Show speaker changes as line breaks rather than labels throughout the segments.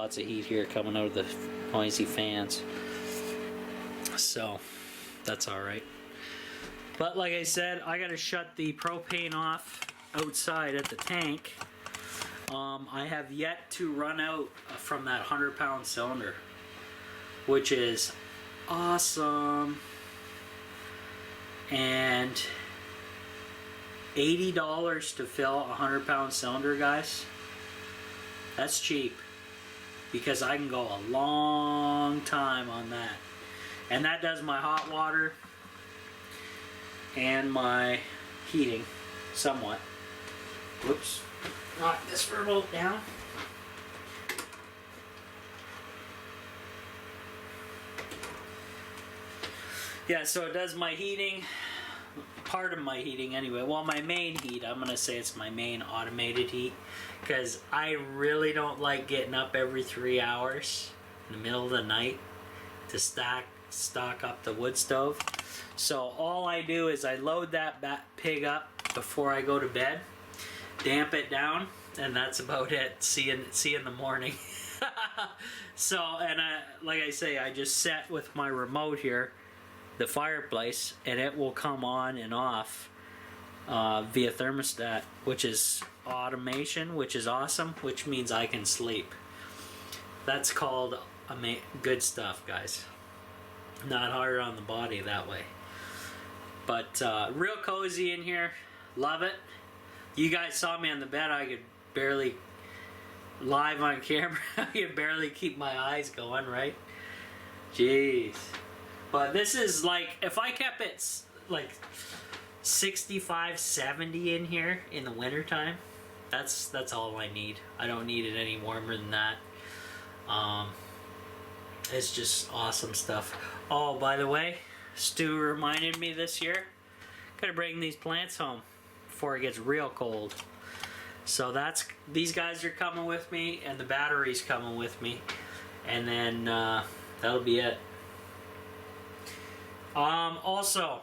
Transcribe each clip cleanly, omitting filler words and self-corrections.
lots of heat here coming out of the noisy fans. So that's alright. But like I said, I gotta shut the propane off outside at the tank. I have yet to run out from that 100-pound cylinder, which is awesome. And $80 to fill a 100-pound cylinder, guys. That's cheap, because I can go a long time on that. And that does my hot water and my heating somewhat. Whoops. Knock this remote down. Yeah, so it does my heating, part of my heating anyway. Well, my main heat, I'm going to say it's my main automated heat, because I really don't like getting up every 3 hours in the middle of the night to stock up the wood stove. So all I do is I load that pig up before I go to bed, damp it down, and that's about it. See you in the morning. So, and like I say, I just set with my remote here the fireplace, and it will come on and off via thermostat, which is automation, which is awesome, which means I can sleep. That's called good stuff, guys. Not hard on the body that way. But real cozy in here. Love it. You guys saw me on the bed. I could barely, live on camera, I could barely keep my eyes going, right? Jeez. But this is like, if I kept it like 65, 70 in here in the wintertime, that's all I need. I don't need it any warmer than that. It's just awesome stuff. Oh, by the way, Stu reminded me this year, gotta bring these plants home before it gets real cold. So these guys are coming with me, and the battery's coming with me, and then that'll be it. Also,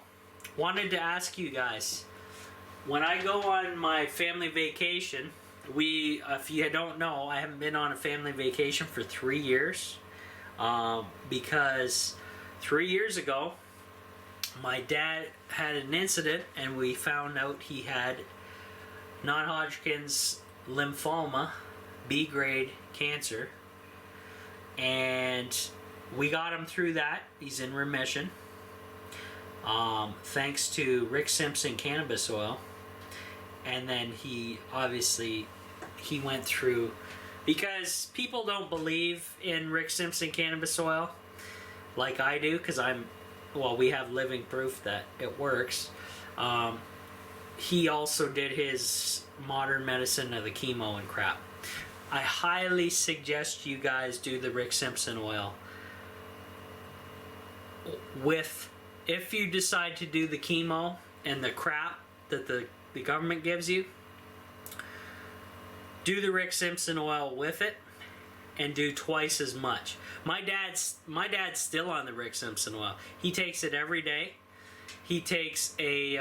wanted to ask you guys, when I go on my family vacation, if you don't know, I haven't been on a family vacation for 3 years, because 3 years ago, my dad had an incident, and we found out he had non-Hodgkin's lymphoma, B-grade cancer, and we got him through that. He's in remission, thanks to Rick Simpson cannabis oil. And then he went through, because people don't believe in Rick Simpson cannabis oil like I do, because we have living proof that it works. He also did his modern medicine of the chemo and crap. I highly suggest you guys do the Rick Simpson oil. If you decide to do the chemo and the crap that the government gives you, do the Rick Simpson oil with it, and do twice as much. My dad's still on the Rick Simpson oil. He takes it every day. He takes he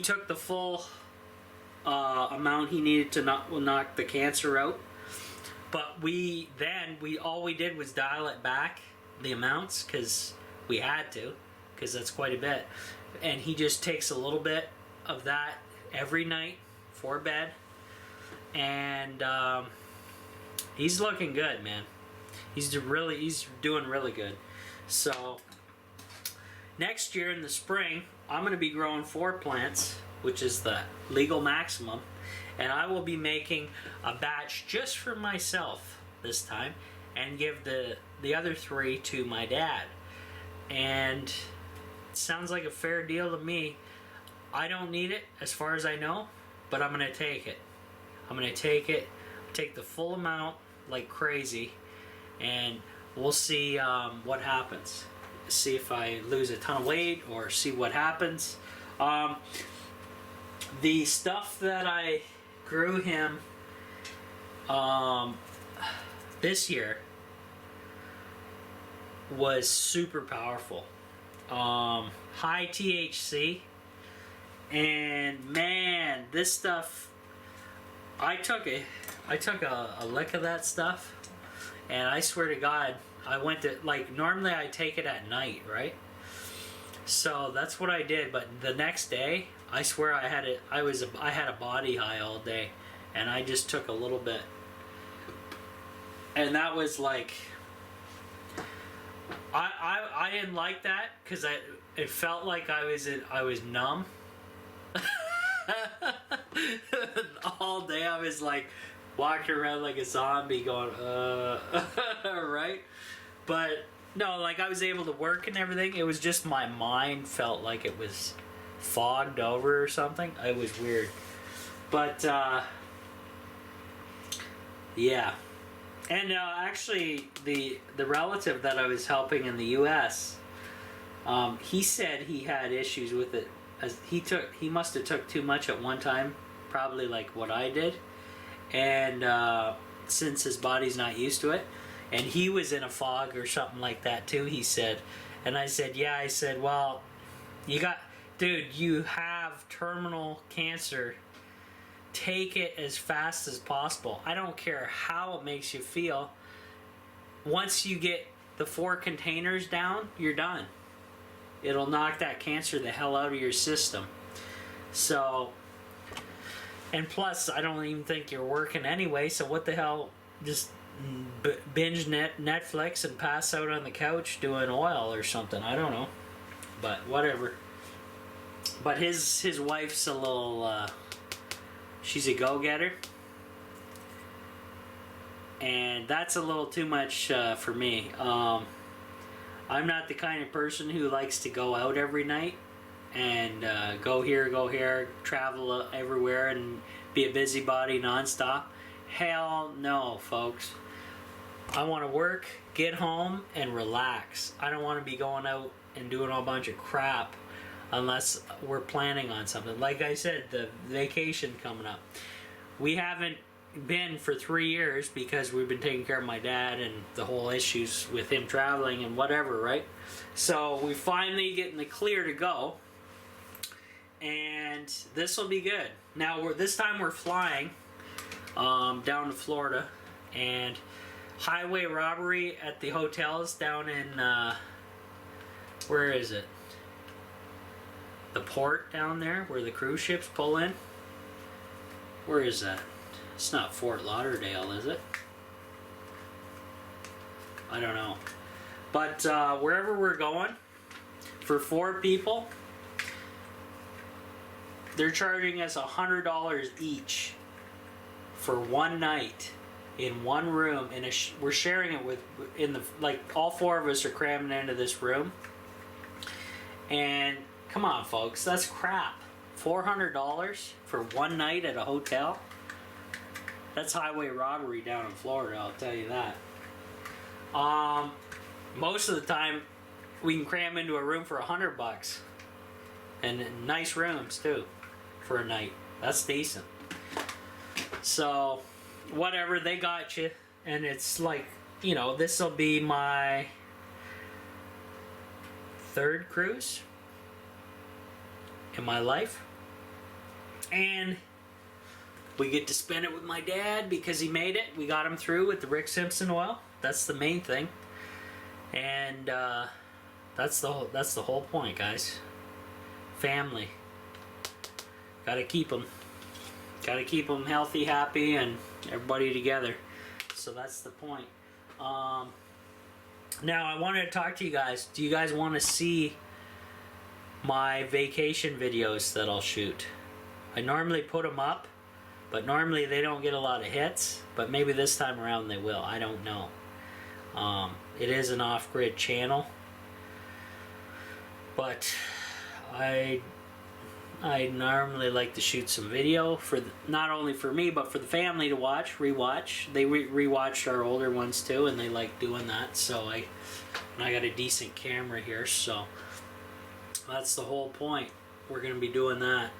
took the full amount he needed to knock the cancer out. But all we did was dial it back, the amounts, because we had to, because that's quite a bit. And he just takes a little bit of that every night for bed, and he's looking good, man. He's doing really good. So next year in the spring, I'm going to be growing 4 plants, which is the legal maximum, and I will be making a batch just for myself this time, and give the other 3 to my dad. And it sounds like a fair deal to me. I don't need it as far as I know, but I'm going to take it. I'm going to take the full amount like crazy, and we'll see what happens. See if I lose a ton of weight, or see what happens. The stuff that I grew him this year was super powerful. High THC, and man, this stuff, I took a lick of that stuff, and I swear to God, I went to, like, normally I take it at night, right? So that's what I did, but the next day, I swear I had a body high all day, and I just took a little bit. And that was like, I didn't like that because it felt like I was numb. All day I was like walking around like a zombie going right, but no, like I was able to work and everything. It was just my mind felt like it was fogged over or something. It was weird, but yeah. And actually the relative that I was helping in the US, he said he had issues with it. As he must have took too much at one time, probably like what I did, and since his body's not used to it, and he was in a fog or something like that too, he said. And I said, yeah. I said, well, you have terminal cancer. Take it as fast as possible. I don't care how it makes you feel. Once you get the 4 containers down, you're done. It'll knock that cancer the hell out of your system. So, and plus, I don't even think you're working anyway, so what the hell, just binge Netflix and pass out on the couch doing oil or something. I don't know, but whatever. But his wife's a little, she's a go-getter, and that's a little too much for me. I'm not the kind of person who likes to go out every night and go here, travel everywhere and be a busybody nonstop. Hell no, folks. I want to work, get home, and relax. I don't want to be going out and doing a whole bunch of crap unless we're planning on something. Like I said, the vacation coming up. We haven't been for 3 years because we've been taking care of my dad and the whole issues with him traveling and whatever, right? So we finally getting the clear to go, and this will be good. Now this time we're flying down to Florida, and highway robbery at the hotels down in where is it? The port down there where the cruise ships pull in. Where is that? It's not Fort Lauderdale, is it? I don't know. But wherever we're going, for 4 people, they're charging us $100 each for one night in one room. We're sharing it with like all 4 of us are cramming into this room. And come on, folks, that's crap. $400 for one night at a hotel. That's highway robbery down in Florida, I'll tell you that. Most of the time, we can cram into a room for $100, and nice rooms too, for a night. That's decent. So, whatever, they got you, and it's like, you know, this will be my 3rd cruise in my life, and we get to spend it with my dad because he made it. We got him through with the Rick Simpson oil. That's the main thing, and that's the whole point, guys. Family. Gotta keep them healthy, happy, and everybody together. So that's the point. Now I wanted to talk to you guys. Do you guys want to see my vacation videos that I'll shoot? I normally put them up, but normally they don't get a lot of hits, but maybe this time around they will. I don't know. It is an off-grid channel, but I normally like to shoot some video for not only for me but for the family to rewatch. They rewatched our older ones too, and they like doing that. So I got a decent camera here, so that's the whole point. We're gonna be doing that.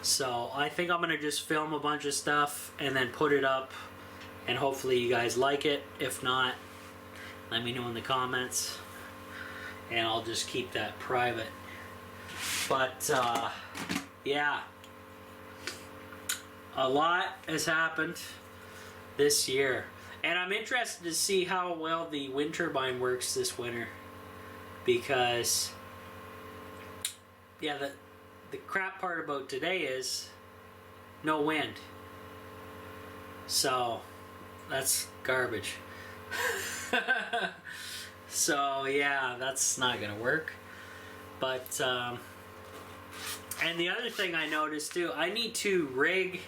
So I think I'm gonna just film a bunch of stuff and then put it up, and hopefully you guys like it. If not, let me know in the comments, and I'll just keep that private. But yeah, a lot has happened this year. And I'm interested to see how well the wind turbine works this winter. Because, yeah, the crap part about today is no wind. So, that's garbage. So, yeah, that's not going to work. But, and the other thing I noticed too, I need to rig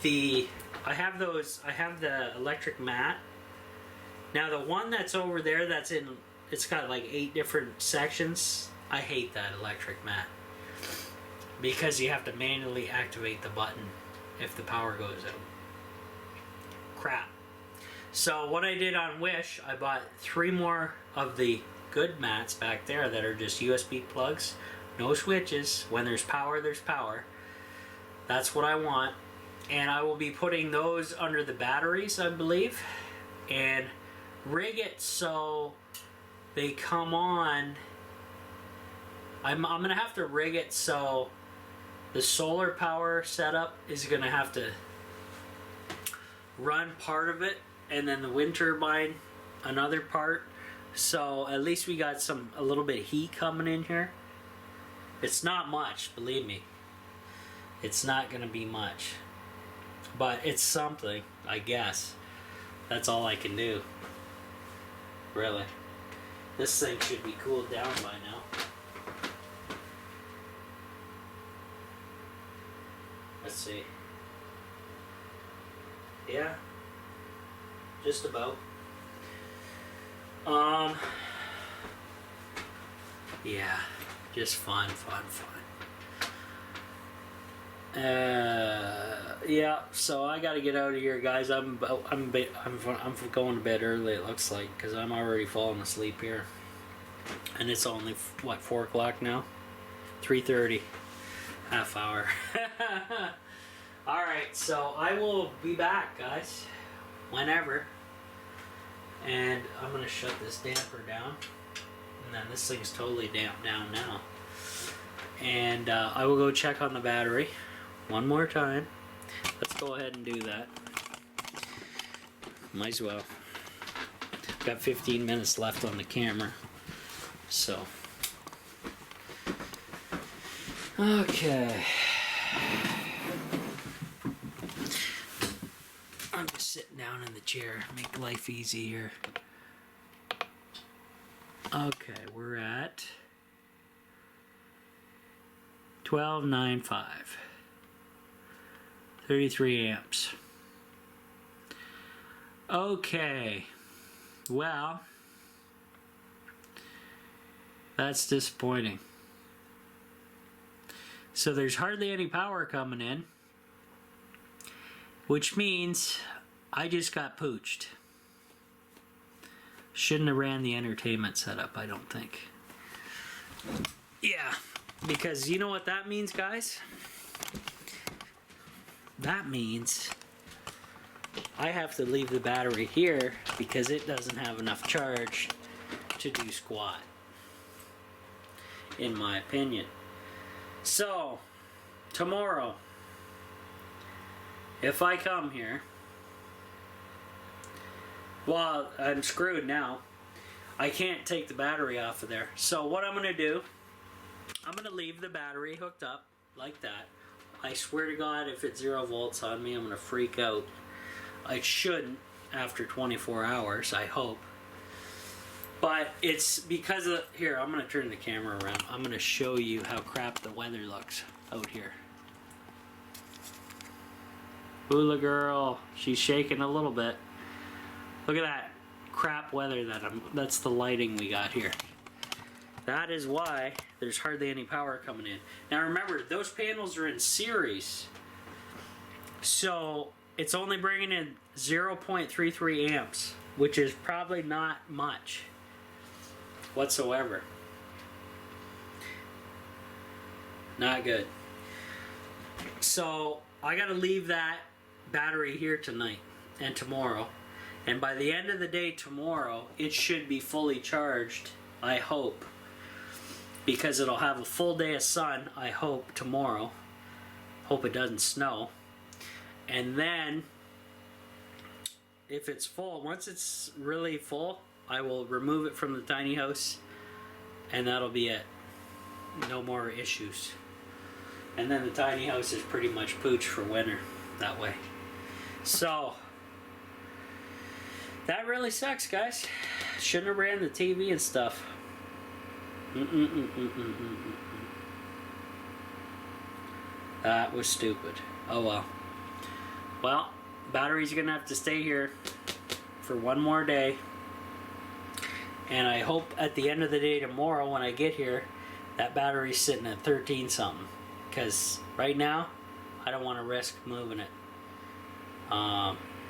I have the electric mat. Now the one that's over there it's got like 8 different sections. I hate that electric mat. Because you have to manually activate the button if the power goes out. Crap. So what I did on Wish, I bought 3 more of the good mats back there that are just USB plugs. No switches. When there's power, there's power. That's what I want. And I will be putting those under the batteries, I believe. And rig it so they come on. I'm going to have to rig it so the solar power setup is going to have to run part of it. And then the wind turbine, another part. So at least we got a little bit of heat coming in here. It's not much, believe me. It's not going to be much. But it's something, I guess. That's all I can do. Really. This thing should be cooled down by now. Let's see. Yeah. Just about. Yeah. Just fun. Yeah, so I gotta get out of here, guys. I'm going to bed early, it looks like, because I'm already falling asleep here. And it's only, what, 4 o'clock now? 3:30. Half hour. Alright, so I will be back, guys. Whenever. And I'm going to shut this damper down. And then this thing's totally damped down now. And I will go check on the battery one more time. Let's go ahead and do that. Might as well. Got 15 minutes left on the camera. So. Okay. I'm just sitting down in the chair. Make life easy here. Okay, we're at 12.95. 33 amps. Okay. Well, that's disappointing. So there's hardly any power coming in, which means I just got pooched. Shouldn't have ran the entertainment setup, I don't think. Yeah, because you know what that means, guys? That means I have to leave the battery here because it doesn't have enough charge to do squat, in my opinion. So, tomorrow, if I come here, well, I'm screwed now. I can't take the battery off of there. So what I'm going to do, I'm going to leave the battery hooked up like that. I swear to God, if it's 0 volts on me, I'm going to freak out. I shouldn't after 24 hours, I hope. But it's because of... Here, I'm going to turn the camera around. I'm going to show you how crap the weather looks out here. Hula girl. She's shaking a little bit. Look at that crap weather that's the lighting we got here. That is why there's hardly any power coming in. Now remember, those panels are in series. So it's only bringing in 0.33 amps, which is probably not much whatsoever. Not good. So I gotta leave that battery here tonight and tomorrow. And by the end of the day tomorrow, it should be fully charged, I hope. Because it'll have a full day of sun, I hope, tomorrow. Hope it doesn't snow. And then if it's full, once it's really full, I will remove it from the tiny house, and that'll be it. No more issues. And then the tiny house is pretty much pooch for winter that way. So that really sucks, guys. Shouldn't have ran the TV and stuff. That was stupid. Oh well. Well, battery's gonna have to stay here for one more day. And I hope at the end of the day tomorrow when I get here, that battery's sitting at 13 something. Because right now, I don't want to risk moving it.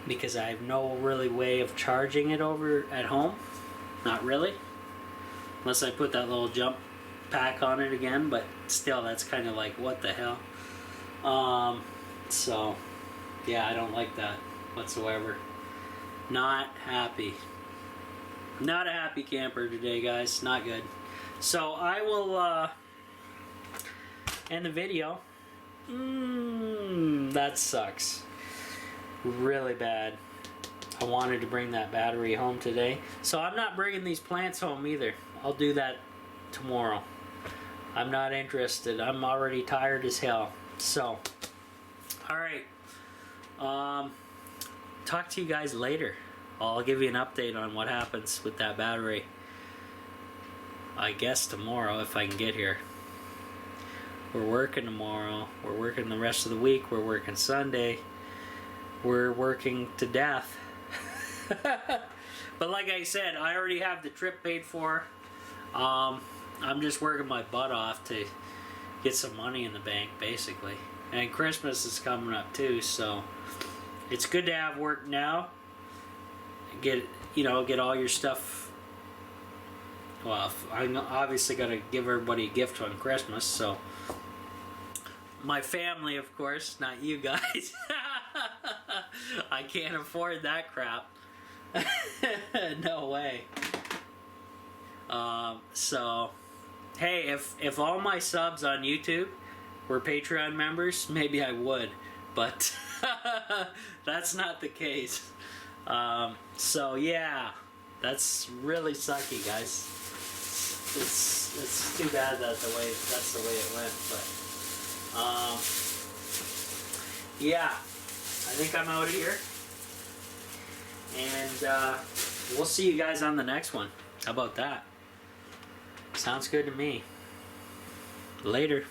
Because I have no really way of charging it over at home. Not really. Unless I put that little jump pack on it again. But still, that's kind of like, what the hell? So, yeah, I don't like that whatsoever. Not happy. Not a happy camper today, guys. Not good. So I will end the video. That sucks. Really bad. I wanted to bring that battery home today. So I'm not bringing these plants home either. I'll do that tomorrow. I'm not interested. I'm already tired as hell. So, alright. Talk to you guys later. I'll give you an update on what happens with that battery. I guess tomorrow if I can get here. We're working tomorrow. We're working the rest of the week. We're working Sunday. We're working to death. But like I said, I already have the trip paid for. I'm just working my butt off to get some money in the bank, basically. And Christmas is coming up too, so it's good to have work now. Get all your stuff. Well, I'm obviously gonna give everybody a gift on Christmas, so my family, of course, not you guys. I can't afford that crap. No way. So, hey, if all my subs on YouTube were Patreon members, maybe I would, but that's not the case. So yeah, that's really sucky, guys. It's too bad that's the way it went, but yeah, I think I'm out of here, and we'll see you guys on the next one. How about that? Sounds good to me. Later.